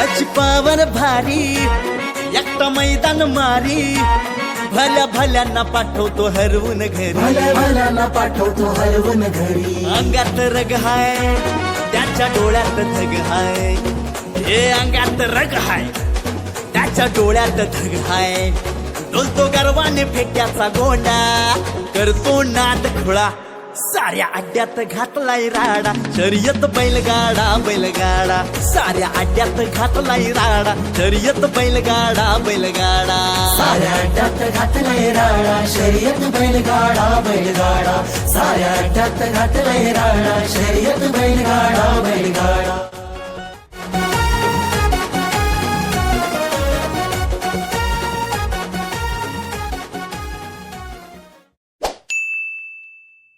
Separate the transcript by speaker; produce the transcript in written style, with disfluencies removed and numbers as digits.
Speaker 1: त्याची पावर भारी, एकटा मैदान मारी, भल्या भल्यांना पाठवतो हरवून घरी,
Speaker 2: भल्या भल्यांना पाठवतो हरवून घरी.
Speaker 1: अंगात रग हाय, त्याच्या डोळ्यात धग हाय. हे अंगात रग हाय, त्याच्या डोळ्यात धग हाय. डोलतो गर्वाने फेट्याचा गोंडा, करतो नाद खुळा, साऱ्या अड्ड्यात घातलाय राडा. शर्यत बैलगाडा बैलगाडा, साऱ्या अड्ड्यात घातलाय राडा. शर्यत बैलगाडा बैलगाडा,
Speaker 2: साऱ्या अड्ड्यात घातलाय राडा. शर्यत बैलगाडा बैलगाडा, साऱ्या अड्ड्यात घातलाय राडा. शर्यत बैलगाडा बैलगाडा.